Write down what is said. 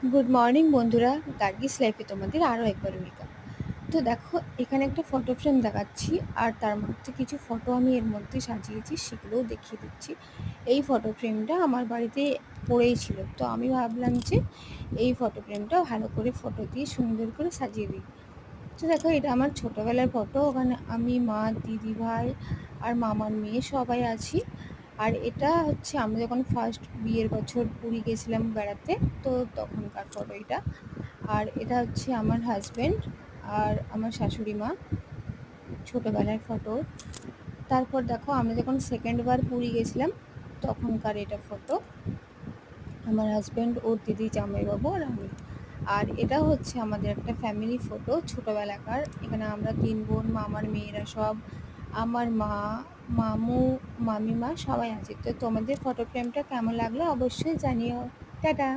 Good morning বন্ধুরা, গার্গিস লাইফে তোমাদের আরও একবার ওয়েলকাম। তো দেখো, এখানে একটা ফটো ফ্রেম দেখাচ্ছি, আর তার মধ্যে কিছু ফটো আমি এর মধ্যে সাজিয়েছি, সেগুলোও দেখিয়ে দিচ্ছি। এই ফটো ফ্রেমটা আমার বাড়িতে পড়েই ছিল, তো আমি ভাবলাম যে এই ফটো ফ্রেমটা ভালো করে ফটো দিয়ে সুন্দর করে সাজিয়ে দিই। তো দেখো, এটা আমার ছোটোবেলার ফটো। ওখানে আমি, মা, দিদি ভাই আর মামার মেয়ে সবাই আছি। আর এটা হচ্ছে আমরা যখন ফার্স্ট বিয়ের বছর পুরী গেছিলাম বেড়াতে, তো তখনকার ফটো এটা। আর এটা হচ্ছে আমার হাজব্যান্ড আর আমার শাশুড়ি মা, ছোটোবেলার ফটো। তারপর দেখো, আমরা যখন সেকেন্ড বার পুরী গেছিলাম তখনকার এটা ফটো, আমার হাজব্যান্ড, ওর দিদি, জামাইবাবু আর আমি। আর এটা হচ্ছে আমাদের একটা ফ্যামিলি ফটো ছোটোবেলাকার। এখানে আমরা 3 বোন, মামার মেয়েরা সব, আমার মা, মামু, মামিমা সবাই আছে। তো তোমাদের ফটো ফ্রেমটা কেমন লাগলো অবশ্যই জানিও। টাটা।